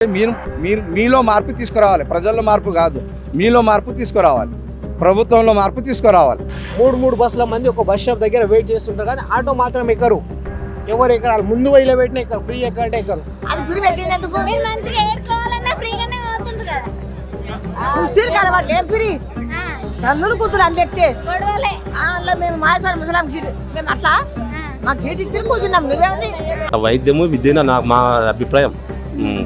మీరు మీరు మీలో మార్పు తీసుకురావాలి. ప్రజల్లో మార్పు కాదు, మీలో మార్పు తీసుకురావాలి. ప్రభుత్వంలో మార్పు తీసుకురావాలి. మూడు బస్సుల మంది ఒక బస్ స్టాప్ దగ్గర వెయిట్ చేస్తుంటారు, కానీ ఆటో మాత్రం ఎక్కరు. ఎవరు ఎక్కరు? ముందు వైలో పెట్టిన ఎక్కరు, ఫ్రీ ఎక్కరంటే ఎక్కరు. అది ఫ్రీ పెట్టినందుకు మీరు మంచిగా ఏడుకోవాలన్నా ఫ్రీగానే అవుతుంది కదా. వాళ్ళు ఏం ఫ్రీ తల్లులు కూతురు అన్ని ఎక్కితే గొడవలే. అందులో మేము మాయస్వామి ముసలాం సీట్ మేము అట్లా మాకు సీట్ ఇచ్చి కూర్చున్నాం. నువ్వేముంది వైద్యము విద్య మా అభిప్రాయం.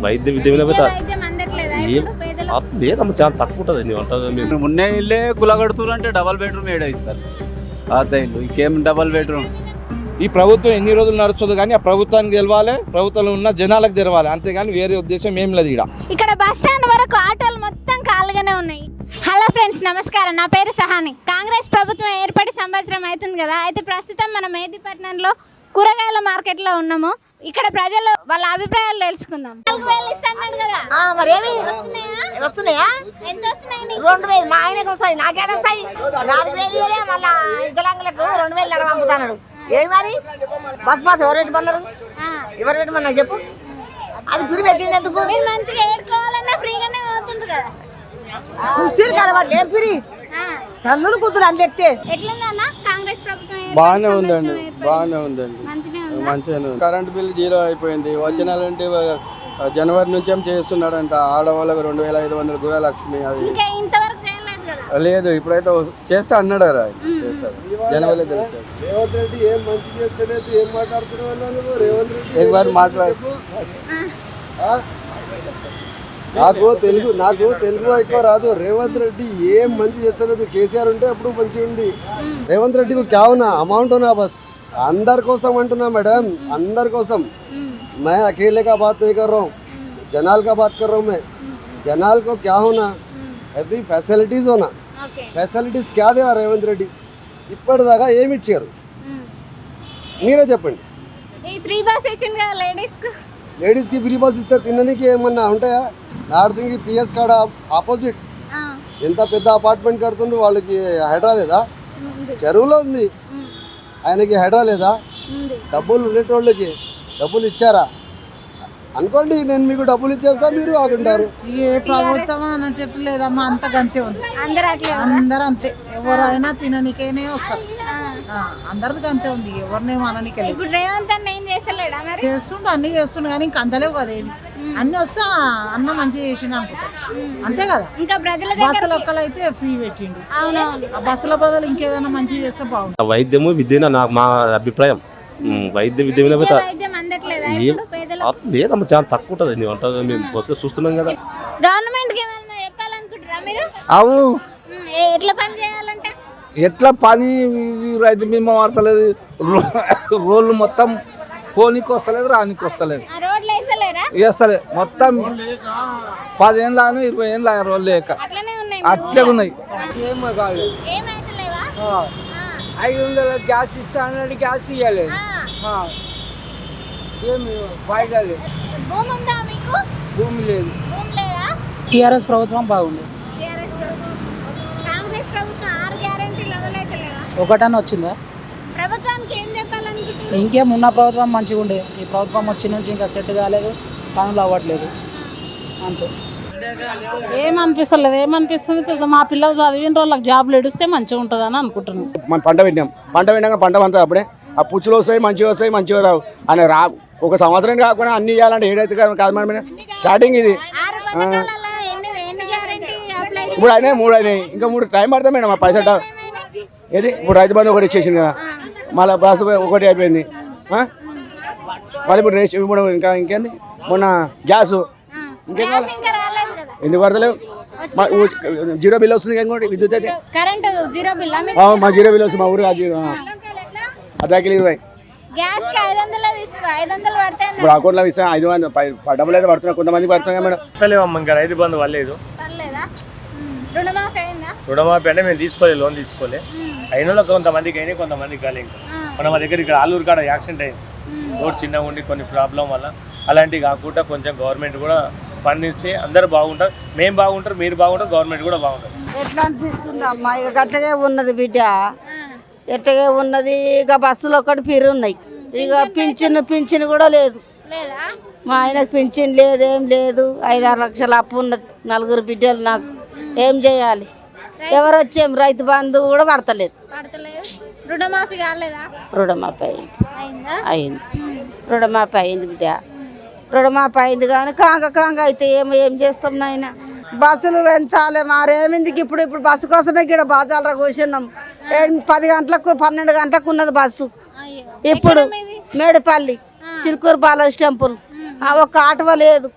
వైద్య విద్య వైద్యం అందట్లేదా ఇప్పుడు పేదలకు? లేదమ్మా, చాలా తక్కువ ఉంటుంది. మున్నే ఇల్లే కులగడుతురు అంటే డబల్ బెడ్రూమ్ ఏడా ఇస్తారు పాత ఇల్లు, ఇంకేం డబల్ బెడ్రూమ్. ఈ ప్రభుత్వం ఎన్ని రోజులు నడుస్తుంది కానీ ఆ ప్రభుత్వానికి తెలవాలి, ప్రభుత్వంలో ఉన్న జనాలకు తెలవాలి, అంతేగాని వేరే ఉద్దేశం ఏం లేదు. ఇక్కడ బస్ స్టాండ్ వరకు ఆటోలు మొత్తం ఖాళీగానే ఉన్నాయి. హలో ఫ్రెండ్స్, నమస్కారం. నా పేరు సహాని. కాంగ్రెస్ ప్రభుత్వం ఏర్పడి సంవత్సరం అవుతుంది కదా. అయితే ప్రస్తుతం మనం మేదిపట్నంలో కూరగాయల మార్కెట్లో ఉన్నాము. ఇక్కడ ప్రజలు వాళ్ళ అభిప్రాయాలు తెలుసుకుందాం. 4,000 ఇస్తాడు కదా, మరేమి వస్తున్నాయా? వస్తున్నాయా? ఎంత వస్తున్నాయి? 2,000 మా ఆయనకు వస్తాయి, నాకేడ వస్తాయి? 4,000 మళ్ళా ఇద్దలాంగులకు 2,000 పంపుతాడు. ఏమి మరి బస్ ఎవరు పెట్టమన్నారు? ఎవరు పెట్టమన్నారు చెప్పు? అది ఫ్రీ పెట్టినందుకు మీరు మంచిగా ఏడుకోవాలన్నా ఫ్రీగానే అవుతుంది కదా. వాళ్ళు ఏం ఫ్రీ తల్లులు కూతురు అన్ని ఎక్కితే ఎట్లుందన్న కాంగ్రెస్ ప్రభుత్వం బాగానే ఉందండి, బాగానే ఉందండి, మంచిగా మంచిగానే ఉంది. కరెంట్ బిల్ 0 అయిపోయింది. వచ్చిన నెలంటే జనవరి నుంచి ఏం చేస్తున్నాడంట. ఆడవాళ్ళకి 2,500 గృహలక్ష్మి అవి ఇంకా ఇంతవరకు చేయలేదు కదా. లేదు, ఇప్పుడైతే చేస్తా అన్నాడు. చేస్తాడు, జనవరి తెలుస్తాడు. రేవంత్ రెడ్డి ఏం మంచి చేస్తలేదు, ఏం మాట్లాడుతున్నావు? రేవంత్ రెడ్డి మాట్లాడు. నాకు తెలుగు ఎక్కువ రాదు. రేవంత్ రెడ్డి ఏం మంచి చేస్తలేదు. కేసీఆర్ ఉంటే అప్పుడు మంచిగా ఉంది. రేవంత్ రెడ్డి को क्या होना अमाउंट होना बस अंदर కోసం అంటున్నా मैडम, अंदर కోసం. मैं अकेले का बात नहीं कर रहा हूँ, जनाल का बात कर रहा हूँ मैं. जनाल को क्या होना, एवरी फैसिलिटीज होना. फैसिलिटीज क्या देना రేవంత్ రెడ్డి? ఇప్పటిదాకా ఏమి ఇచ్చారు మీరే చెప్పండి. ఈ ఫ్రీ బస్ ఇచ్చింది కదా లేడీస్కి ఫ్రీ బస్ ఇస్తే తినడానికి ఏమన్నా ఉంటాయా? నార్సింగ్కి పిఎస్ కాడ ఆపోజిట్ ఎంత పెద్ద అపార్ట్మెంట్ కడుతుండ్రు. వాళ్ళకి హైడ్రా లేదా? చెరువులో ఉంది. ఆయనకి హైడ్రా లేదా? డబ్బులు ఉండేటోళ్ళకి డబ్బులు ఇచ్చారా అనుకోండి, నేను మీకు డబ్బులు ఇచ్చేస్తా, మీరు ఆగుంటారు. ఏ ప్రభుత్వం అనేటట్టు లేదమ్మా, అంత గంతే ఉంది. అందరూ అంతే, ఎవరైనా తిననికైనా వస్తారు. అందరిది గంతే ఉంది, ఎవరినేమో అననికే చేస్తుండు, అన్ని చేస్తుండు, కానీ ఇంక అందలేవు కదా. అన్ని వస్తే అన్న మంచిగా చేసిండు అనుకుంటా, అంతే కదా. బస్సుల ఒక్కలైతే ఫ్రీ పెట్టిండు, ఆ బస్సుల బదులు ఇంకేదైనా మంచిగా చేస్తే బాగుంటుంది. వైద్యము విద్య మా అభిప్రాయం. వైద్య విద్య లేదమ్మా, చాలా తక్కువ ఉంటుంది. మేము చూస్తున్నాం కదా. గవర్నమెంట్ కి ఏమైనా చెప్పాలనుకుంటారా మీరు? అవు ఎట్లా పని చేయాలంటే ఎట్లా పని రైతు బీమా వాడతలేదు, రోడ్లు మొత్తం పోనీకి వస్తలేదు, రానికి వస్తలేదు, వేస్తలేదు. మొత్తం 10 ఏళ్ళు 20 ఏళ్ళు రోడ్లు లేక అట్లే ఉన్నాయి. 500 గ్యాస్ ఇస్తా అన్నాడు, గ్యాస్ ఇవ్వలేదు. ఏమి ఫైదా లేదు. భూమి లేదు. టీఆర్ఎస్ ప్రభుత్వం బాగుంది. ఒకటన్నా వచ్చిందా? ఇంకేం ఉన్న ప్రభుత్వం మంచిగా ఉండే, ఈ ప్రభుత్వం వచ్చి నుంచి ఇంకా సెట్ కాలేదు, పనులు అవ్వట్లేదు అంతే. ఏమనిపిస్తుంది మా పిల్లలు చదివిన వాళ్ళకి జాబ్లు ఎడిస్తే మంచిగా ఉంటుంది అని అనుకుంటున్నాం. మనం పంట పెట్టినాక పంట పండుతుంది. అప్పుడే ఆ పుచ్చులు వస్తాయి, మంచిగా రావు అని ఒక సంవత్సరం కాకుండా అన్ని ఇవ్వాలంటే ఏడైతే కాదు మేడం. స్టార్టింగ్ ఇది ఇప్పుడు అయినాయి, 3 అయినాయి, ఇంకా 3 టైం పడుతుంది మేడం. ఆ పైసా ఏది ఇప్పుడు రైతు బంధు ఒకటి ఇచ్చేసింది కదా, మళ్ళీ బస్ ఒకటి అయిపోయింది. మళ్ళీ ఇప్పుడు రేషన్ ఇప్పుడు ఇంకేంది, మొన్న గ్యాసు ఇంకేం కావాలి, ఎందుకు పడతలేవు? 0 బిల్ వస్తుంది ఇంకోటి, విద్యుత్ అయితే మా 0 బిల్ వస్తుంది. మా ఊరు అర్ధకిలో 20. ఇప్పుడు అకౌంట్లో ఇస్తాం 500 డబ్బులు అయితే పడుతున్నాయి, కొంతమంది పడుతున్నాయి మేడం. ఇంకా రైతు బంధు పర్లేదు. రుణమాఫీ అంటే మేము తీసుకోలేదు, లోన్ తీసుకోలే. అయిన వాళ్ళు కొంతమందికి అయినాయి, కొంతమందికి కాలేదు. మన దగ్గర ఇక్కడ ఆలూరు కాడ యాక్సిడెంట్ అయింది, రోడ్ చిన్నగా ఉండి కొన్ని ప్రాబ్లం వల్ల. అలాంటివి కాకుండా కొంచెం గవర్నమెంట్ కూడా పండిస్తే అందరు బాగుంటారు, మేము బాగుంటారు, మీరు బాగుంటారు, గవర్నమెంట్ కూడా బాగుంటారు. ఎట్లా అనిపిస్తుంది అమ్మా? ఇక గట్టగా ఉన్నది బిడ్డ, ఎట్టగా ఉన్నది. ఇక బస్సులు ఒకటి పిరు ఉన్నాయి, ఇక పింఛను కూడా లేదు. మా ఆయనకు పింఛన్ లేదు, ఏం లేదు. 5-6 లక్షల అప్పు ఉన్నది, 4 బిడ్డలు నాకు. ఏం చేయాలి? ఎవరు వచ్చేం రైతు బంధు కూడా పడతలేదు. రుణమాఫీ కాలేదా? రుణమాఫీ అయింది. రుణమాఫీ అయింది బిడ్డ, రుణమాఫీ అయింది. కానీ కాంగ అయితే ఏం చేస్తాం నాయన? బస్సులు పెంచాలి మరేమిందికి. ఇప్పుడు బస్సు కోసమే ఇక్కడ బాజాలరా కూర్చున్నాం. 10 గంటలకు 12 గంటలకు ఉన్నది బస్సు. ఇప్పుడు మేడిపల్లి చిలుకూరు బాలాజీ టెంపుల్. ఒక్క ఆటో లేదు,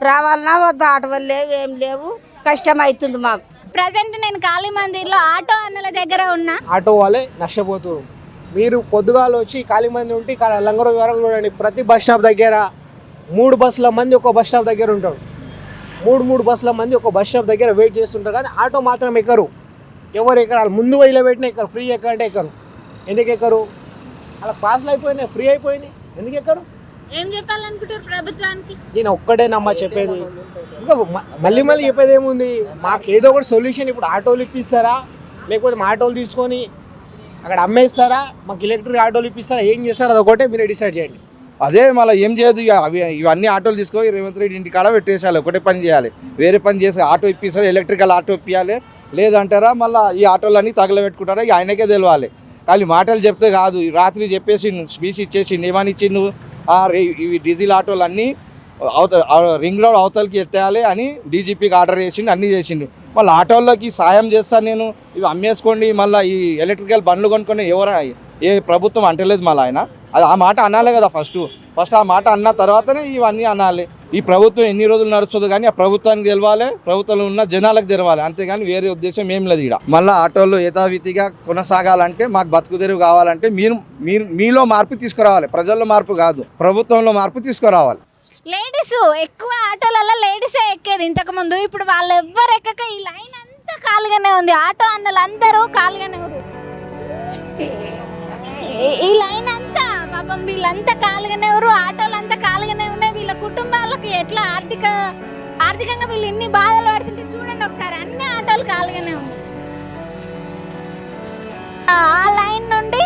రావాలన్నా వద్ద ఆటో లేవు, ఏం లేవు. కష్టం అవుతుంది మాకు. ప్రజెంట్ నేను కాళీ మందిర్లో ఆటో అన్నల దగ్గర ఉన్నా. ఆటో వాళ్ళే నష్టపోతున్నారు. మీరు పొద్దుగాలు వచ్చి కాళీ మందిర్ ఉంటే లంగరం వరకు చూడండి, ప్రతి బస్ స్టాప్ దగ్గర 3 బస్సుల మంది ఒక బస్ స్టాప్ దగ్గర ఉంటారు. 3 బస్సుల మంది ఒక బస్ స్టాప్ దగ్గర వెయిట్ చేస్తుంటారు. కానీ ఆటో మాత్రం ఎక్కరు. ఎవరు ఎక్కరు? ముందు వైలో పెట్టినా ఎక్కరు. ఫ్రీ ఎక్కరంటే ఎక్కరు. ఎందుకు ఎక్కరు? అలా పాస్లు అయిపోయినాయి, ఫ్రీ అయిపోయినాయి, ఎందుకు ఎక్కరు? ఏం చెప్పాలనుకుంటారు ప్రభుత్వానికి? నేను ఒక్కటేనమ్మా చెప్పేది. ఇంకా మళ్ళీ చెప్పేది ఏముంది? మాకు ఏదో ఒకటి సొల్యూషన్. ఇప్పుడు ఆటోలు ఇప్పిస్తారా, లేకపోతే మా ఆటోలు తీసుకొని అక్కడ అమ్మేస్తారా, మాకు ఎలక్ట్రిక్ ఆటోలు ఇప్పిస్తారా, ఏం చేస్తారా? అదొకటే మీరే డిసైడ్ చేయండి. అదే మళ్ళీ ఏం చేయదు. ఇవన్నీ ఆటోలు తీసుకొని రేవంత్ రెడ్డి ఇంటి కాడ పెట్టేసేయాలి. ఒకటే పని చేయాలి, వేరే పని చేసి ఆటో ఇప్పిస్తారు, ఎలక్ట్రికల్ ఆటో ఇప్పించాలి. లేదంటారా మళ్ళీ ఈ ఆటోలన్నీ తగలబెట్టుకుంటారా, ఇక ఆయనకే తెలియాలి. కానీ మాటలు చెప్తే కాదు. రాత్రి చెప్పేసి స్పీచ్ ఇచ్చేసి ఏమని ఇచ్చిండు, ఇవి డీజిల్ ఆటోలు అన్నీ రింగ్ రోడ్ అవతలకి ఎత్తేయాలి అని డీజీపీకి ఆర్డర్ చేసిండు, అన్నీ చేసిండు. మళ్ళీ ఆటోల్లోకి సాయం చేస్తాను నేను, ఇవి అమ్మేసుకోండి, మళ్ళీ ఈ ఎలక్ట్రికల్ బండ్లు కొనుక్కొని ఏ ప్రభుత్వం అంటలేదు. మళ్ళీ ఆయన అది ఆ మాట అనాలి కదా. ఫస్ట్ ఆ మాట అన్న తర్వాతనే ఇవన్నీ అనాలి. ఈ ప్రభుత్వం ఎన్ని రోజులు నడుస్తుందో కానీ ఆ ప్రభుత్వానికి తెలవాలి, ప్రభుత్వంలో ఉన్న జనాలకు తెలవాలి. అంతేగాని వేరే ఉద్దేశం ఏం లేదు ఇక్కడ. మళ్ళీ ఆటోల్లో యథావిధిగా కొనసాగాలంటే, మాకు బతుకు తెరువు కావాలంటే మీలో మార్పు తీసుకురావాలి. ప్రజల్లో మార్పు కాదు, ప్రభుత్వంలో మార్పు తీసుకురావాలి. లేడీస్ ఎక్కువ ఆటోలలో లేడీసే ఎక్కేది ఇంతకు ముందు. ఇప్పుడు వాళ్ళు ఎవ్వరు ఎక్కక ఈ లైన్ అంతా ఖాళీగానే ఉంది. ఆటో అన్నలు అందరూ ఖాళీగానే ఉన్నారు. ఈ లైన్ అంతా పాపం వీళ్ళంతా ఖాళీగానే ఉన్నారు. ఆటోలు అంతా ఖాళీగానే ఉన్నాయి. వీళ్ళ కుటుంబాలకు ఎట్లా ఆర్థికంగా వీళ్ళు ఎన్ని బాధలు పడుతుంటే చూడండి ఒకసారి. అన్ని ఆటోలు ఖాళీగానే ఉన్నాయి. ఆ లైన్ నుండి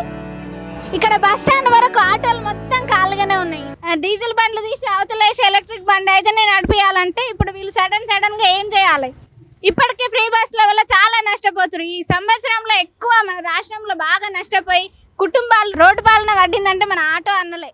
ఇక్కడ బస్ స్టాండ్ వరకు ఆటోలు మొత్తం ఖాళీగానే ఉన్నాయి. డీజిల్ బండ్లు తీసి అవతలేసి ఎలక్ట్రిక్ బండి అయితే నేను నడిపించాలంటే ఇప్పుడు వీళ్ళు సడన్గా ఏం చేయాలి? ఇప్పటికే ఫ్రీ బస్సుల వల్ల చాలా నష్టపోతున్నారు. ఈ సంవత్సరంలో ఎక్కువ మన రాష్ట్రంలో బాగా నష్టపోయి కుటుంబాలు రోడ్డు పాలన పడిందంటే మన ఆటో అన్నలే.